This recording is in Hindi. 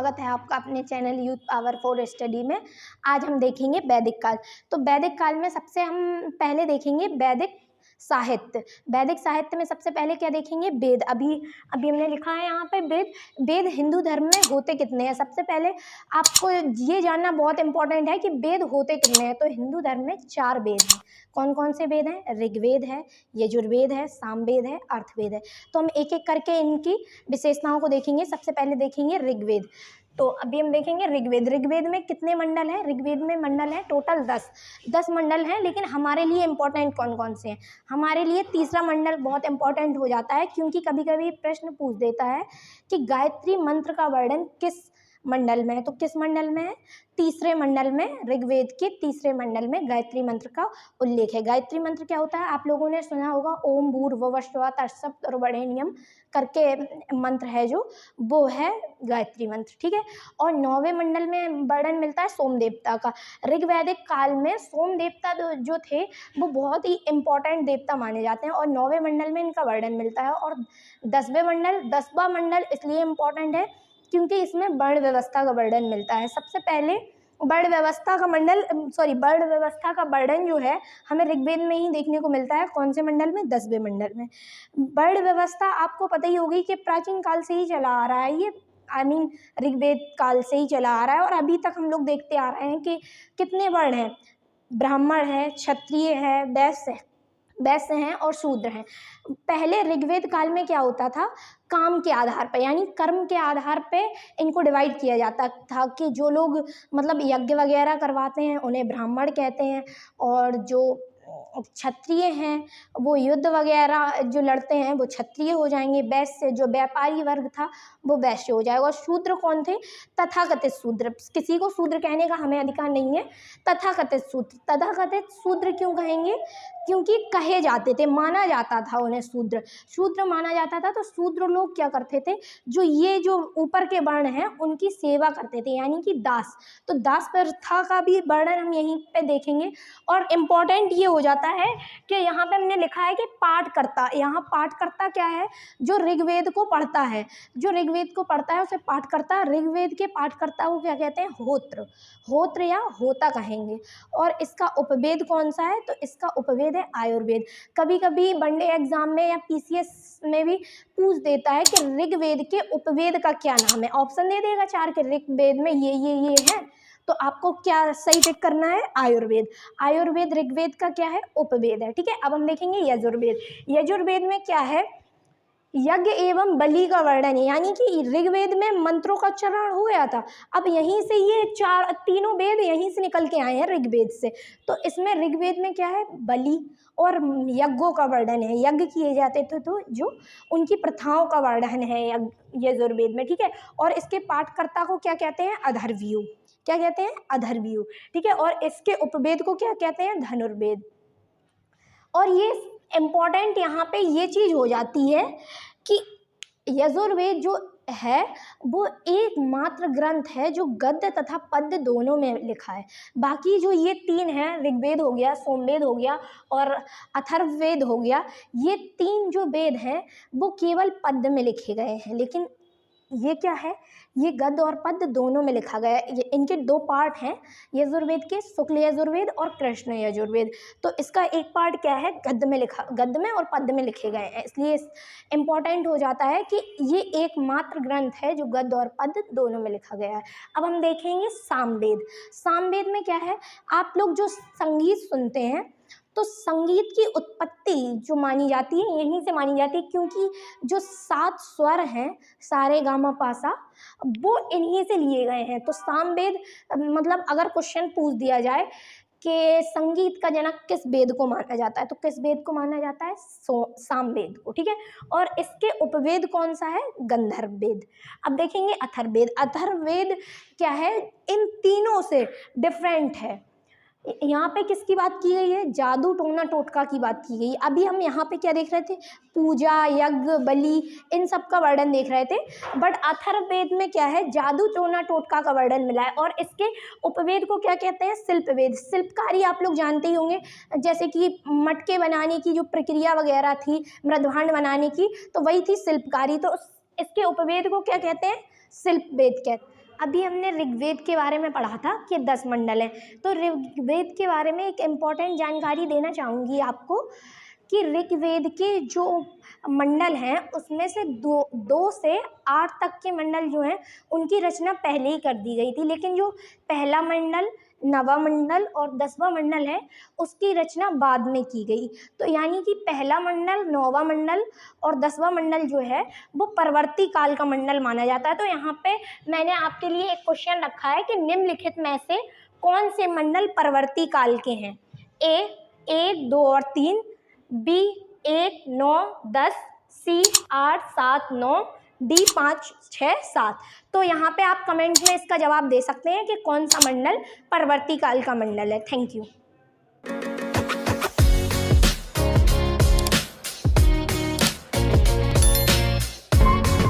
स्वागत है आपका अपने channel youth power for study में। आज हम देखेंगे वैदिक काल। तो वैदिक काल में सबसे हम पहले देखेंगे वैदिक साहित्य। वैदिक साहित्य में सबसे पहले क्या देखेंगे? वेद। अभी हमने लिखा है यहाँ पे वेद। वेद हिंदू धर्म में होते कितने हैं? सबसे पहले आपको ये जानना बहुत इंपॉर्टेंट है कि वेद होते कितने हैं। तो हिंदू धर्म में 4 वेद हैं। कौन कौन से वेद हैं? ऋग्वेद है, यजुर्वेद है, सामवेद है, अर्थवेद है। तो हम एक एक करके इनकी विशेषताओं को देखेंगे। सबसे पहले देखेंगे ऋग्वेद। तो अभी हम देखेंगे ऋग्वेद। ऋग्वेद में कितने मंडल हैं? ऋग्वेद में मंडल है टोटल 10 मंडल हैं। लेकिन हमारे लिए इंपॉर्टेंट कौन कौन से हैं? हमारे लिए तीसरा मंडल बहुत इंपॉर्टेंट हो जाता है, क्योंकि कभी कभी प्रश्न पूछ देता है कि गायत्री मंत्र का वर्णन किस मंडल में है। तो किस मंडल में है? तीसरे मंडल में। ऋग्वेद के तीसरे मंडल में गायत्री मंत्र का उल्लेख है। गायत्री मंत्र क्या होता है? आप लोगों ने सुना होगा, ओम भूर्भुवः तत्सवितुर्वरेण्यम करके मंत्र है जो, वो है गायत्री मंत्र। ठीक है। और 9वें मंडल में वर्णन मिलता है सोम देवता का। ऋग्वैदिक काल में सोम देवता जो थे वो बहुत ही इंपॉर्टेंट देवता माने जाते हैं, और 9वें मंडल में इनका वर्णन मिलता है। और 10वां मंडल इसलिए इम्पोर्टेंट है क्योंकि इसमें वर्ण व्यवस्था का वर्णन मिलता है। सबसे पहले वर्ण व्यवस्था का वर्णन जो है हमें ऋग्वेद में ही देखने को मिलता है। कौन से मंडल में? 10वें मंडल में। वर्ण व्यवस्था आपको पता ही होगी कि प्राचीन काल से ही चला आ रहा है। ये ऋग्वेद काल से ही चला आ रहा है, और अभी तक हम लोग देखते आ रहे हैं कि कितने वर्ण हैं। ब्राह्मण है, क्षत्रिय है, वैश्य हैं और शूद्र हैं। पहले ऋग्वेद काल में क्या होता था? काम के आधार पर, यानी कर्म के आधार पे इनको डिवाइड किया जाता था कि जो लोग मतलब यज्ञ वगैरह करवाते हैं उन्हें ब्राह्मण कहते हैं, और जो क्षत्रिय हैं वो युद्ध वगैरह जो लड़ते हैं वो क्षत्रिय हो जाएंगे। वैश्य जो व्यापारी वर्ग था वो वैश्य हो जाएगा। और शूद्र कौन थे? तथाकथित शूद्र। किसी को शूद्र कहने का हमें अधिकार नहीं है। तथाकथित शूद्र क्यों कहेंगे? क्योंकि कहे जाते थे, माना जाता था उन्हें शूद्र माना जाता था। तो शूद्र लोग क्या करते थे? जो ऊपर के वर्ण हैं उनकी सेवा करते थे, यानी कि दास। तो दास प्रथा का भी वर्णन हम यहीं पे देखेंगे। और इम्पॉर्टेंट ये हो जाता है कि यहाँ पे हमने लिखा है कि पाठकर्ता। यहाँ पाठकर्ता क्या है? जो ऋग्वेद को पढ़ता है उसे पाठकर्ता। ऋग्वेद के पाठकर्ता को क्या कहते हैं? होत्र या होता कहेंगे। और इसका उपवेद कौन सा है? तो इसका उपवेद है आयुर्वेद। कभी कभी वनडे एग्जाम में या पीसीएस में भी पूछ देता है कि ऋग्वेद के उपवेद का क्या नाम है। ऑप्शन दे देगा 4 के, ऋग्वेद में ये है। तो आपको क्या सही टिक करना है? आयुर्वेद ऋग्वेद का क्या है? उपवेद है। ठीक है। अब हम देखेंगे यजुर्वेद में क्या है? यज्ञ एवं बलि का वर्णन है। यानी कि ऋग्वेद में मंत्रों का उच्चारण हो गया था, अब यहीं से ये तीनों वेद यहीं से निकल के आए हैं ऋग्वेद से। तो इसमें ऋग्वेद में क्या है? बलि और यज्ञों का वर्णन है। यज्ञ किए जाते थे तो जो उनकी प्रथाओं का वर्णन है यजुर्वेद में। ठीक है। और इसके पाठकर्ता को क्या कहते हैं? अथर्वणीय। क्या कहते हैं? अथर्वणीय। ठीक है। और इसके उपवेद को क्या कहते हैं? धनुर्वेद। और ये इम्पॉर्टेंट यहाँ पे ये चीज़ हो जाती है कि यजुर्वेद जो है वो एकमात्र ग्रंथ है जो गद्य तथा पद्य दोनों में लिखा है। बाकी जो ये 3 हैं, ऋग्वेद हो गया, सोमवेद हो गया और अथर्ववेद हो गया, ये 3 जो वेद हैं वो केवल पद्य में लिखे गए हैं। लेकिन ये क्या है? ये गद्य और पद्य दोनों में लिखा गया है। इनके 2 पार्ट हैं यजुर्वेद के, शुक्ल यजुर्वेद और कृष्ण यजुर्वेद। तो इसका एक पार्ट क्या है? गद्य में और पद्य में लिखे गए हैं। इसलिए इम्पॉर्टेंट हो जाता है कि ये एकमात्र ग्रंथ है जो गद्य और पद्य दोनों में लिखा गया है। अब हम देखेंगे सामवेद में क्या है? आप लोग जो संगीत सुनते हैं तो संगीत की उत्पत्ति जो मानी जाती है यहीं से मानी जाती है, क्योंकि जो 7 स्वर हैं सा रे गा मा पा सा, वो इन्हीं से लिए गए हैं। तो सामवेद मतलब अगर क्वेश्चन पूछ दिया जाए कि संगीत का जनक किस वेद को माना जाता है, तो किस वेद को माना जाता है? सामवेद को। ठीक है। और इसके उपवेद कौन सा है? गंधर्व वेद। अब देखेंगे अथर्ववेद क्या है? इन तीनों से डिफरेंट है। यहाँ पे किसकी बात की गई है? जादू टोना टोटका की बात की गई। अभी हम यहाँ पे क्या देख रहे थे? पूजा, यज्ञ, बलि, इन सब का वर्णन देख रहे थे। बट अथर्ववेद में क्या है? जादू टोना टोटका का वर्णन मिला है। और इसके उपवेद को क्या कहते हैं? शिल्पवेद। शिल्पकारी आप लोग जानते ही होंगे, जैसे कि मटके बनाने की जो प्रक्रिया वगैरह थी, मृदभांड बनाने की, तो वही थी शिल्पकारी। तो इसके उपवेद को क्या कहते हैं? शिल्पवेद कहते हैं। अभी हमने ऋग्वेद के बारे में पढ़ा था कि 10 मंडल हैं, तो ऋग्वेद के बारे में एक इम्पॉर्टेंट जानकारी देना चाहूँगी आपको कि ऋग्वेद के जो मंडल हैं उसमें से 2 से 8 तक के मंडल जो हैं उनकी रचना पहले ही कर दी गई थी, लेकिन जो पहला मंडल, 9वां मंडल और 10वां मंडल है उसकी रचना बाद में की गई। तो यानी कि पहला मंडल, 9वां मंडल और 10वां मंडल जो है वो परवर्ती काल का मंडल माना जाता है। तो यहाँ पे मैंने आपके लिए एक क्वेश्चन रखा है कि निम्नलिखित में से कौन से मंडल परवर्ती काल के हैं? ए 1, 2 और 3, बी 1, 9, 10, सी 8, 7, 9, डी 5, 6, 7। तो यहाँ पे आप कमेंट में इसका जवाब दे सकते हैं कि कौन सा मंडल परवर्ती काल का मंडल है। Thank you.